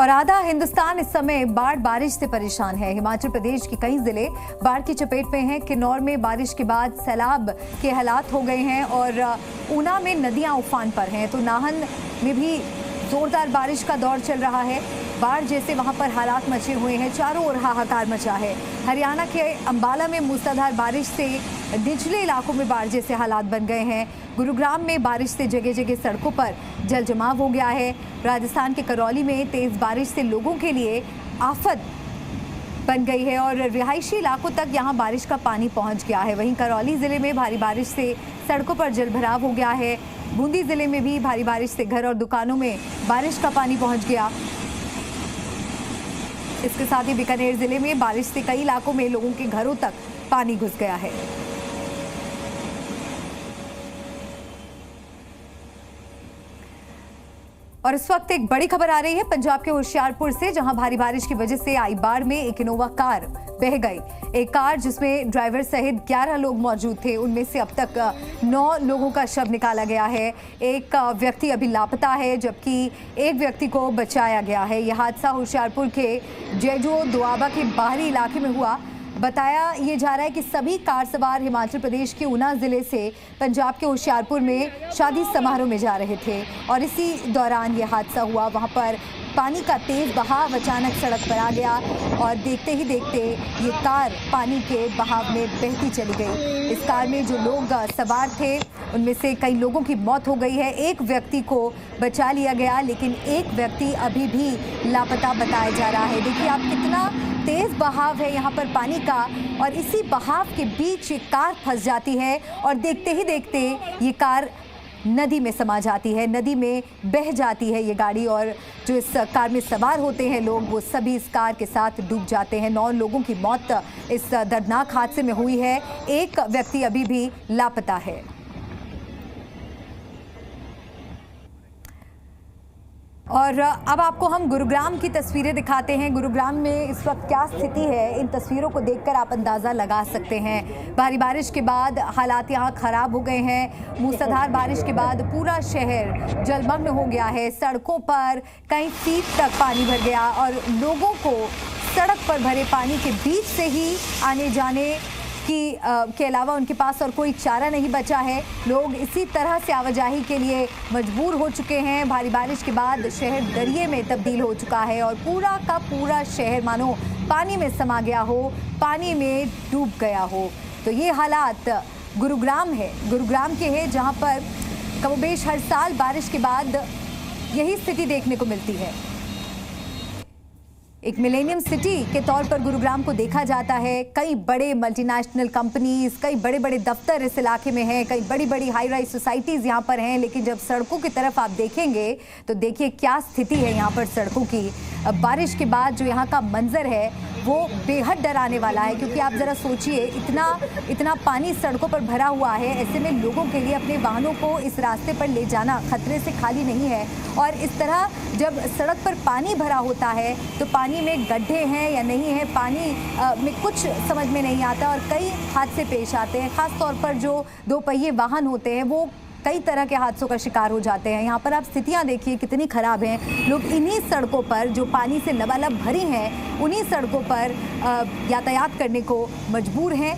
और आधा हिंदुस्तान इस समय बाढ़ बारिश से परेशान है। हिमाचल प्रदेश के कई जिले बाढ़ की चपेट में हैं। किन्नौर में बारिश के बाद सैलाब के हालात हो गए हैं और ऊना में नदियां उफान पर हैं, तो नाहन में भी जोरदार बारिश का दौर चल रहा है। बाढ़ जैसे वहां पर हालात मचे हुए हैं, चारों ओर हाहाकार मचा है। हरियाणा के अंबाला में मूसलाधार बारिश से निचले इलाकों में बाढ़ जैसे हालात बन गए हैं। गुरुग्राम में बारिश से जगह जगह सड़कों पर जल जमाव हो गया है। राजस्थान के करौली में तेज बारिश से लोगों के लिए आफत बन गई है और रिहायशी इलाकों तक यहां बारिश का पानी पहुंच गया है। वहीं करौली जिले में भारी बारिश से सड़कों पर जलभराव हो गया है। बूंदी जिले में भी भारी बारिश से घर और दुकानों में बारिश का पानी पहुंच गया। इसके साथ ही बीकानेर जिले में बारिश से कई इलाकों में लोगों के घरों तक पानी घुस गया है। और इस वक्त एक बड़ी खबर आ रही है पंजाब के होशियारपुर से, जहां भारी बारिश की वजह से आई बाढ़ में एक इनोवा कार बह गई। एक कार जिसमें ड्राइवर सहित 11 लोग मौजूद थे, उनमें से अब तक 9 लोगों का शव निकाला गया है। एक व्यक्ति अभी लापता है, जबकि एक व्यक्ति को बचाया गया है। यह हादसा होशियारपुर के जैजो दोआबा के बाहरी इलाके में हुआ। बताया ये जा रहा है कि सभी कार सवार हिमाचल प्रदेश के ऊना जिले से पंजाब के होशियारपुर में शादी समारोह में जा रहे थे और इसी दौरान ये हादसा हुआ। वहाँ पर पानी का तेज बहाव अचानक सड़क पर आ गया और देखते ही देखते ये कार पानी के बहाव में बहती चली गई। इस कार में जो लोग सवार थे उनमें से कई लोगों की मौत हो गई है। एक व्यक्ति को बचा लिया गया, लेकिन एक व्यक्ति अभी भी लापता बताया जा रहा है। देखिए आप, कितना तेज बहाव है यहाँ पर पानी का और इसी बहाव के बीच ये कार फंस जाती है और देखते ही देखते ये कार नदी में समा जाती है, नदी में बह जाती है ये गाड़ी और जो इस कार में सवार होते हैं लोग, वो सभी इस कार के साथ डूब जाते हैं। 9 लोगों की मौत इस दर्दनाक हादसे में हुई है। एक व्यक्ति अभी भी लापता है। और अब आपको हम गुरुग्राम की तस्वीरें दिखाते हैं। गुरुग्राम में इस वक्त क्या स्थिति है, इन तस्वीरों को देखकर आप अंदाज़ा लगा सकते हैं। भारी बारिश के बाद हालात यहाँ ख़राब हो गए हैं। मूसलाधार बारिश के बाद पूरा शहर जलमग्न हो गया है। सड़कों पर कई फीट तक पानी भर गया और लोगों को सड़क पर भरे पानी के बीच से ही आने जाने के अलावा उनके पास और कोई चारा नहीं बचा है। लोग इसी तरह से आवाजाही के लिए मजबूर हो चुके हैं। भारी बारिश के बाद शहर दरिये में तब्दील हो चुका है और पूरा का पूरा शहर मानो पानी में समा गया हो, पानी में डूब गया हो। तो ये हालात गुरुग्राम के है, जहां पर कमोबेश हर साल बारिश के बाद यही स्थिति देखने को मिलती है। एक मिलेनियम सिटी के तौर पर गुरुग्राम को देखा जाता है। कई बड़े मल्टीनेशनल कंपनीज, कई बड़े बड़े दफ्तर इस इलाके में हैं, कई बड़ी बड़ी हाई राइज सोसाइटीज़ यहाँ पर हैं। लेकिन जब सड़कों की तरफ आप देखेंगे तो देखिए क्या स्थिति है यहाँ पर सड़कों की। अब बारिश के बाद जो यहाँ का मंजर है वो बेहद डराने वाला है, क्योंकि आप ज़रा सोचिए, इतना पानी सड़कों पर भरा हुआ है। ऐसे में लोगों के लिए अपने वाहनों को इस रास्ते पर ले जाना खतरे से खाली नहीं है। और इस तरह जब सड़क पर पानी भरा होता है तो पानी में गड्ढे हैं या नहीं है, पानी में कुछ समझ में नहीं आता और कई हादसे पेश आते हैं। ख़ास तौर पर जो 2 पहिए वाहन होते हैं वो कई तरह के हादसों का शिकार हो जाते हैं। यहाँ पर आप स्थितियाँ देखिए कितनी ख़राब हैं। लोग इन्हीं सड़कों पर जो पानी से लबालब भरी हैं, उन्हीं सड़कों पर यातायात करने को मजबूर हैं।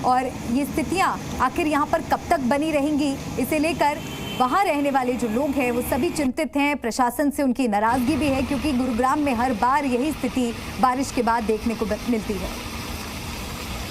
और ये स्थितियाँ आखिर यहाँ पर कब तक बनी रहेंगी, इसे लेकर वहाँ रहने वाले जो लोग हैं वो सभी चिंतित हैं। प्रशासन से उनकी नाराज़गी भी है, क्योंकि गुरुग्राम में हर बार यही स्थिति बारिश के बाद देखने को मिलती है।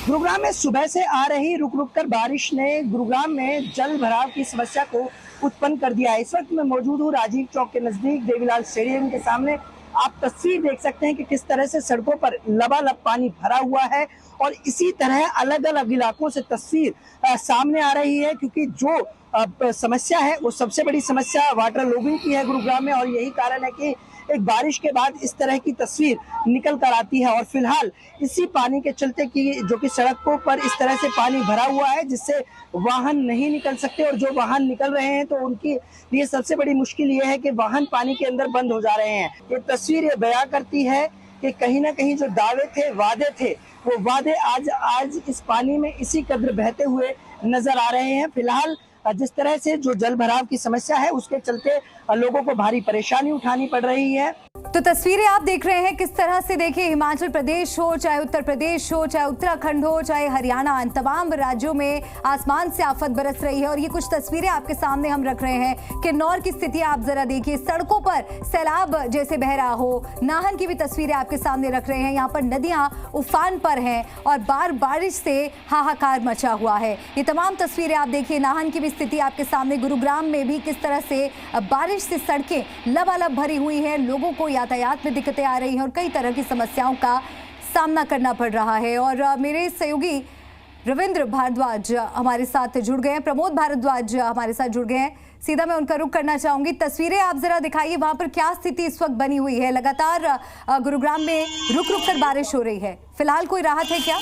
गुरुग्राम में सुबह से आ रही रुक रुक कर बारिश ने गुरुग्राम में जल भराव की समस्या को उत्पन्न कर दिया है। इस वक्त मैं मौजूद हूँ राजीव चौक के नजदीक देवीलाल स्टेडियम के सामने। आप तस्वीर देख सकते हैं कि किस तरह से सड़कों पर लबालब पानी भरा हुआ है और इसी तरह अलग अलग इलाकों से तस्वीर सामने आ रही है, क्योंकि जो समस्या है वो सबसे बड़ी समस्या वाटर लॉगिंग की है गुरुग्राम में। और यही कारण है कि एक बारिश के बाद इस तरह की तस्वीर निकल कर आती है। और फिलहाल इसी पानी के चलते कि जो कि सड़कों पर इस तरह से पानी भरा हुआ है जिससे वाहन नहीं निकल सकते, और जो वाहन निकल रहे हैं तो उनकी लिए सबसे बड़ी मुश्किल ये है कि वाहन पानी के अंदर बंद हो जा रहे हैं। ये तस्वीर ये बयां करती है कि कहीं ना कहीं जो दावे थे, वादे थे, वो वादे आज इस पानी में इसी कदर बहते हुए नजर आ रहे हैं। फिलहाल जिस तरह से जो जल भराव की समस्या है उसके चलते लोगों को भारी परेशानी उठानी पड़ रही है। तो तस्वीरें आप देख रहे हैं किस तरह से। देखिए, हिमाचल प्रदेश हो, चाहे उत्तर प्रदेश हो, चाहे उत्तराखंड हो, चाहे हरियाणा, इन तमाम राज्यों में आसमान से आफत बरस रही है। और ये कुछ तस्वीरें आपके सामने हम रख रहे हैं। किन्नौर की स्थिति आप जरा देखिए, सड़कों पर सैलाब जैसे बह रहा हो। नाहन की भी तस्वीरें आपके सामने रख रहे हैं। यहाँ पर नदियां उफान पर हैं और बारिश से हाहाकार मचा हुआ है। ये तमाम तस्वीरें आप देखिए। नाहन की भी स्थिति आपके सामने। गुरुग्राम में भी किस तरह से बारिश से सड़कें लबालब भरी हुई हैं। लोगों को यातायात में दिक्कतें आ रही हैं और कई तरह की समस्याओं का सामना करना पड़ रहा है। और मेरे सहयोगी रविंद्र भारद्वाज हमारे साथ जुड़ गए हैं, प्रमोद भारद्वाज हमारे साथ जुड़ गए हैं। सीधा मैं उनका रुख करना चाहूंगी। तस्वीरें आप जरा दिखाइए, वहां पर क्या स्थिति इस वक्त बनी हुई है। लगातार गुरुग्राम में रुक रुक कर बारिश हो रही है, फिलहाल कोई राहत है क्या?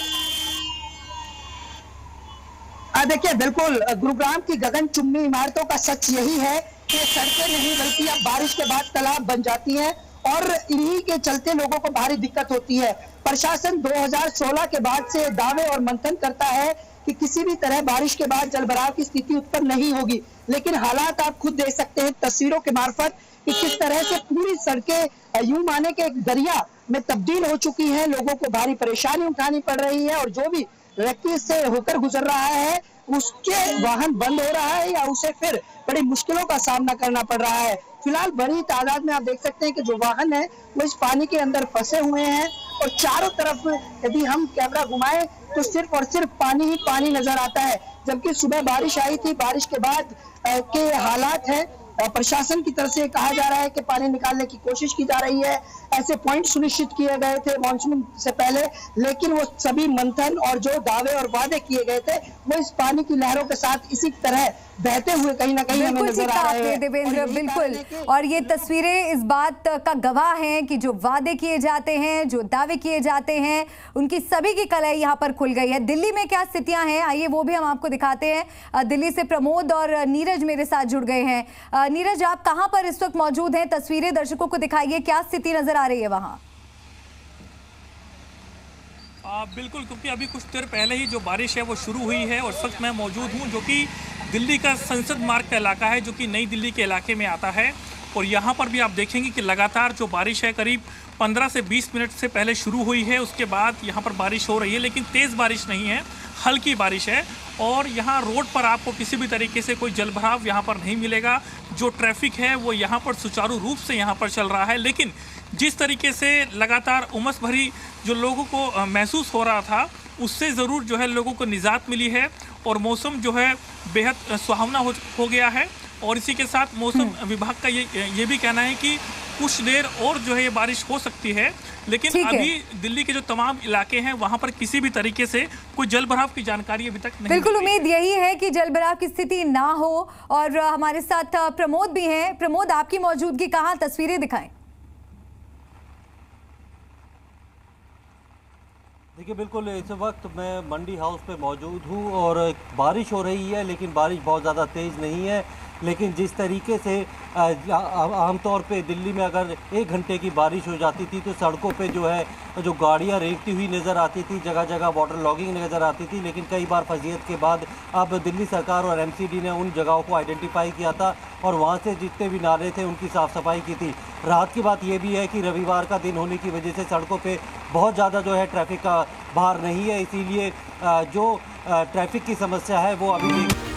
देखिए, बिल्कुल गुरुग्राम की गगनचुंबी इमारतों का सच यही है कि सड़कें नहीं बल्कि अब बारिश के बाद तालाब बन जाती हैं और इन्हीं के चलते लोगों को भारी दिक्कत होती है। प्रशासन 2016 के बाद से दावे और मंथन करता है कि किसी भी तरह बारिश के बाद जलभराव की स्थिति उत्पन्न नहीं होगी, लेकिन हालात आप खुद देख सकते हैं तस्वीरों के मार्फत कि किस तरह से पूरी सड़कें यूं माने के एक दरिया में तब्दील हो चुकी हैं। लोगों को भारी परेशानी उठानी पड़ रही है और जो भी व्यक्ति से होकर गुजर रहा है उसके वाहन बंद हो रहा है या उसे फिर बड़ी मुश्किलों का सामना करना पड़ रहा है। फिलहाल बड़ी तादाद में आप देख सकते हैं कि जो वाहन है वो इस पानी के अंदर फंसे हुए हैं और चारों तरफ यदि हम कैमरा घुमाएं तो सिर्फ और सिर्फ पानी ही पानी नजर आता है। जबकि सुबह बारिश आई थी, बारिश के बाद के हालात है। प्रशासन की तरफ से कहा जा रहा है कि पानी निकालने की कोशिश की जा रही है। ऐसे पॉइंट सुनिश्चित किए गए थे मानसून से पहले, लेकिन वो सभी मंथन और जो दावे और वादे किए गए थे वो इस पानी की लहरों के साथ इसी तरह बहते हुए कहीं ना कहीं हमें नजर आ रहे हैं। देवेंद्र, बिल्कुल। और ये तस्वीरें इस बात का गवाह हैं कि जो वादे किए जाते हैं, जो दावे किए जाते हैं, उनकी सभी की कलाई यहाँ पर खुल गई है। दिल्ली में क्या स्थितियां हैं, आइए वो भी हम आपको दिखाते हैं। दिल्ली से प्रमोद और नीरज मेरे साथ जुड़ गए हैं। नीरज, आप कहाँ पर इस वक्त मौजूद हैं? तस्वीरें दर्शकों को दिखाइए, क्या स्थिति नजर आ रही है वहाँ? बिल्कुल, क्योंकि अभी कुछ देर पहले ही जो बारिश है वो शुरू हुई है और इस वक्त मैं मौजूद हूँ जो कि दिल्ली का संसद मार्ग का इलाका है, जो कि नई दिल्ली के इलाके में आता है। और यहाँ पर भी आप देखेंगे कि लगातार जो बारिश है करीब 15 से 20 मिनट से पहले शुरू हुई है। उसके बाद यहाँ पर बारिश हो रही है, लेकिन तेज़ बारिश नहीं है, हल्की बारिश है। और यहाँ रोड पर आपको किसी भी तरीके से कोई जलभराव यहाँ पर नहीं मिलेगा। जो ट्रैफिक है वो यहाँ पर सुचारू रूप से यहाँ पर चल रहा है। लेकिन जिस तरीके से लगातार उमस भरी जो लोगों को महसूस हो रहा था, उससे ज़रूर जो है लोगों को निजात मिली है और मौसम जो है बेहद सुहावना हो गया है। और इसी के साथ मौसम विभाग का ये भी कहना है कि कुछ देर और जो है ये बारिश हो सकती है। लेकिन अभी दिल्ली के जो तमाम इलाके हैं वहां पर किसी भी तरीके से कोई जलभराव की जानकारी अभी तक नहीं। बिल्कुल, उम्मीद यही है कि जलभराव की स्थिति ना हो। और हमारे साथ प्रमोद भी हैं। प्रमोद, आपकी मौजूदगी कहाँ, तस्वीरें दिखाएं। देखिए, बिल्कुल इस वक्त मैं मंडी हाउस पे मौजूद हूँ और बारिश हो रही है, लेकिन बारिश बहुत ज़्यादा तेज़ नहीं है। लेकिन जिस तरीके से आमतौर पे दिल्ली में अगर 1 घंटे की बारिश हो जाती थी तो सड़कों पे जो है जो गाड़ियाँ रेंगती हुई नज़र आती थी, जगह जगह वाटर लॉगिंग नज़र आती थी। लेकिन कई बार फजीयत के बाद अब दिल्ली सरकार और एमसीडी ने उन जगहों को आइडेंटिफाई किया था और वहाँ से जितने भी नाले थे उनकी साफ़ सफाई की थी। राहत की बात यह भी है कि रविवार का दिन होने की वजह से सड़कों पर बहुत ज़्यादा जो है ट्रैफिक का भार नहीं है, इसीलिए जो ट्रैफिक की समस्या है वो अभी